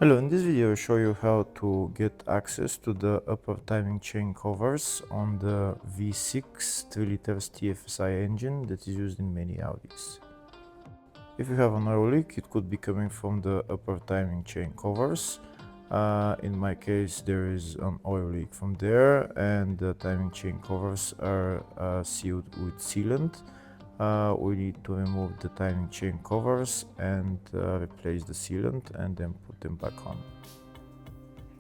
Hello, in this video I'll show you how to get access to the upper timing chain covers on the V6 3 liters TFSI engine that is used in many Audis. If you have an oil leak, it could be coming from the upper timing chain covers. In my case, there is an oil leak from there, and the timing chain covers are sealed with sealant. We need to remove the timing chain covers and replace the sealant and then put them back on.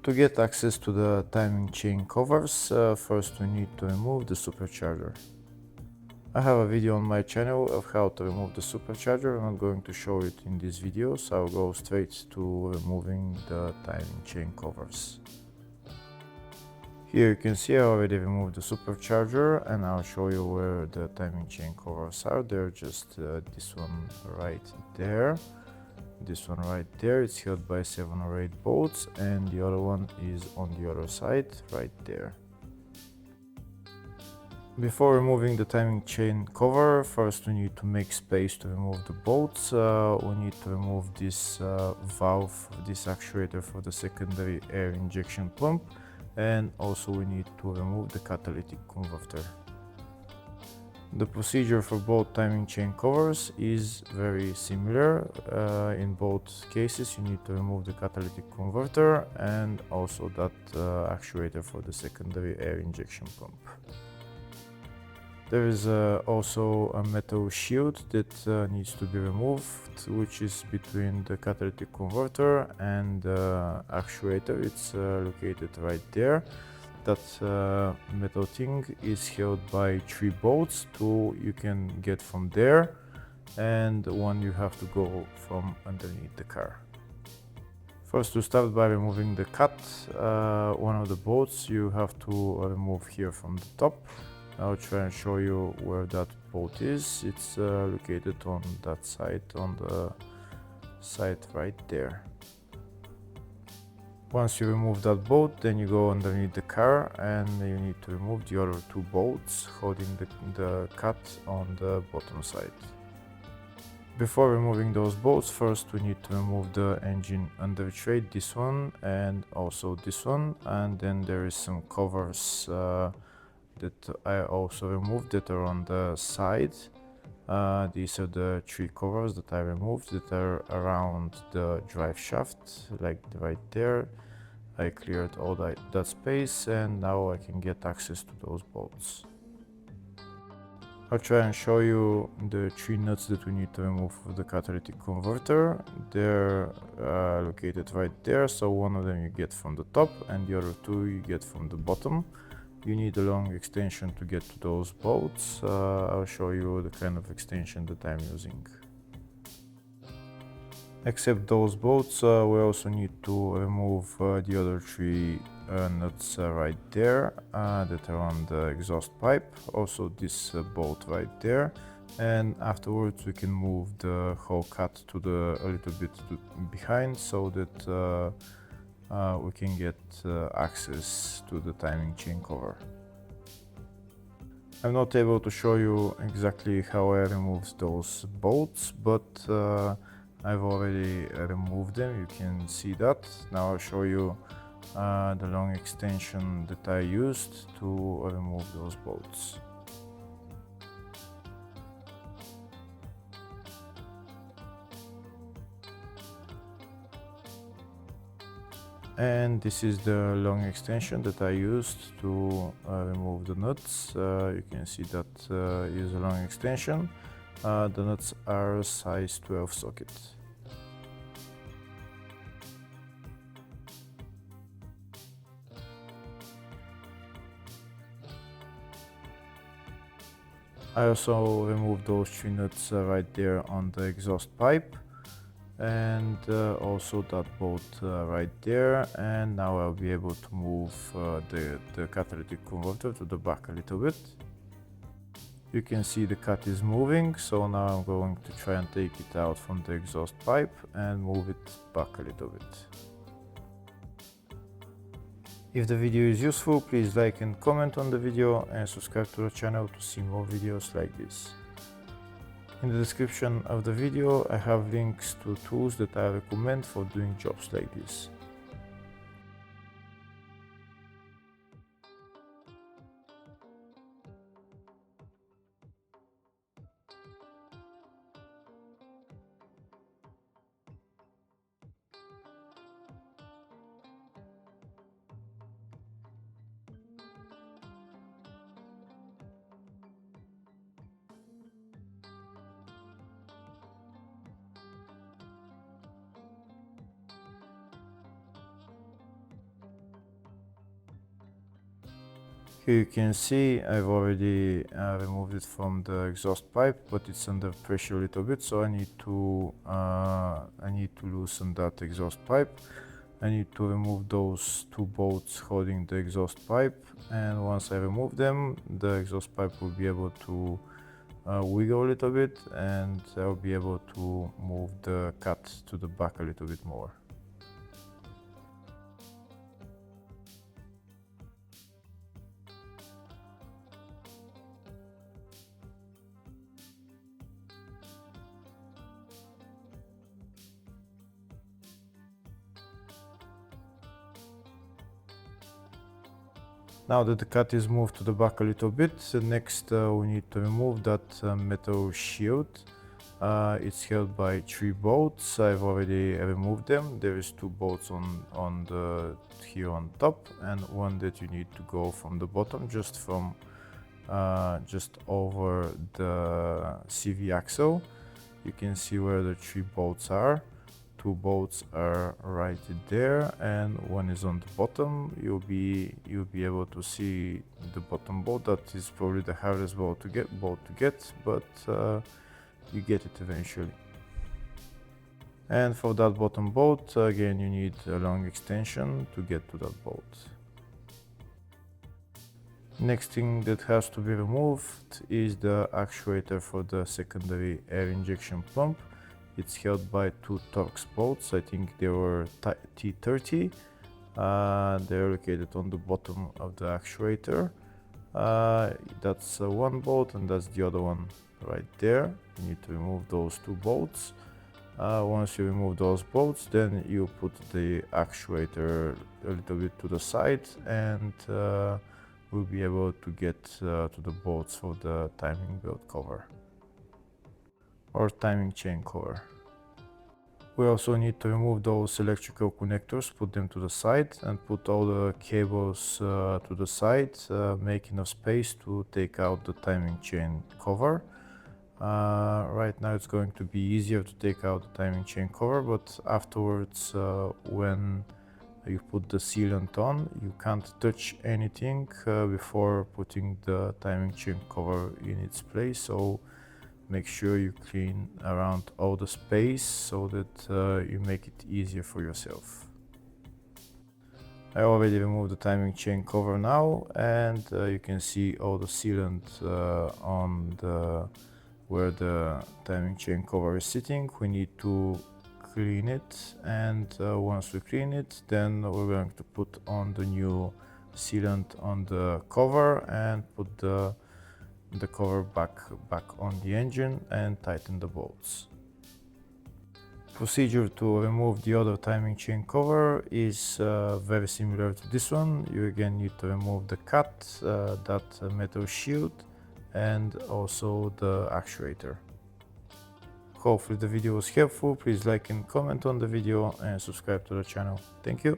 To get access to the timing chain covers, first we need to remove the supercharger. I have a video on my channel of how to remove the supercharger. I'm not going to show it in this video, so I'll go straight to removing the timing chain covers. Here you can see I already removed the supercharger, and I'll show you where the timing chain covers are. They're just this one right there. This one right there, it's held by 7 or 8 bolts, and the other one is on the other side right there. Before removing the timing chain cover, first we need to make space to remove the bolts. We need to remove this valve, this actuator for the secondary air injection pump, and also we need to remove the catalytic converter. The procedure for both timing chain covers is very similar. In both cases you need to remove the catalytic converter and also that actuator for the secondary air injection pump. There is also a metal shield that needs to be removed, which is between the catalytic converter and the actuator. It's located right there. That metal thing is held by 3 bolts. 2 you can get from there, and 1 you have to go from underneath the car. First, to start by removing the cut, one of the bolts you have to remove here from the top. I'll try and show you where that bolt is. It's located on that side, on the side right there. Once you remove that bolt, then you go underneath the car and you need to remove the other 2 bolts holding the cut on the bottom side. Before removing those bolts, first we need to remove the engine under tray, this one and also this one, and then there is some covers that I also removed that are on the side. These are the 3 covers that I removed that are around the drive shaft, like right there. I cleared all that space, and now I can get access to those bolts. I'll try and show you the 3 nuts that we need to remove for the catalytic converter. They're located right there, so one of them you get from the top and the other 2 you get from the bottom. You need a long extension to get to those bolts. I'll show you the kind of extension that I'm using. Except those bolts, we also need to remove the other 3 nuts right there that are on the exhaust pipe. Also this bolt right there. And afterwards we can move the whole cut to a little bit behind so that we can get access to the timing chain cover. I'm not able to show you exactly how I removed those bolts, but I've already removed them. You can see that. Now I'll show you the long extension that I used to remove those bolts. And this is the long extension that I used to remove the nuts. You can see that is a long extension. The nuts are size 12 socket. I also removed those 3 nuts right there on the exhaust pipe, and also that bolt right there, and now I'll be able to move the catalytic converter to the back a little bit. You can see the cut is moving, so now I'm going to try and take it out from the exhaust pipe and move it back a little bit. If the video is useful, please like and comment on the video and subscribe to the channel to see more videos like this. In the description of the video I have links to tools that I recommend for doing jobs like this. Here you can see I've already removed it from the exhaust pipe, but it's under pressure a little bit, so I need to loosen that exhaust pipe. I need to remove those two bolts holding the exhaust pipe, and once I remove them, the exhaust pipe will be able to wiggle a little bit, and I'll be able to move the cut to the back a little bit more. Now that the cut is moved to the back a little bit, next we need to remove that metal shield. It's held by 3 bolts. I've already removed them. There is 2 bolts here on top, and one that you need to go from the bottom, just over the CV axle. You can see where the 3 bolts are. 2 bolts are right there, and one is on the bottom. You'll be able to see the bottom bolt. That is probably the hardest bolt to get, but you get it eventually. And for that bottom bolt, again, you need a long extension to get to that bolt. Next thing that has to be removed is the actuator for the secondary air injection pump. It's held by 2 Torx bolts. I think they were T30. They're located on the bottom of the actuator. That's one bolt, and that's the other one right there. You need to remove those 2 bolts. Once you remove those bolts, then you put the actuator a little bit to the side, and we'll be able to get to the bolts for the timing belt cover or timing chain cover. We also need to remove those electrical connectors, put them to the side, and put all the cables to the side, make enough space to take out the timing chain cover. Right now it's going to be easier to take out the timing chain cover, but afterwards when you put the sealant on, you can't touch anything before putting the timing chain cover in its place. So make sure you clean around all the space so that you make it easier for yourself. I already removed the timing chain cover now, and you can see all the sealant on where the timing chain cover is sitting. We need to clean it, and once we clean it, then we're going to put on the new sealant on the cover and put the cover back on the engine and tighten the bolts. Procedure to remove the other timing chain cover is very similar to this one. You again need to remove the cut, that metal shield, and also the actuator. Hopefully the video was helpful. Please like and comment on the video and subscribe to the channel. Thank you.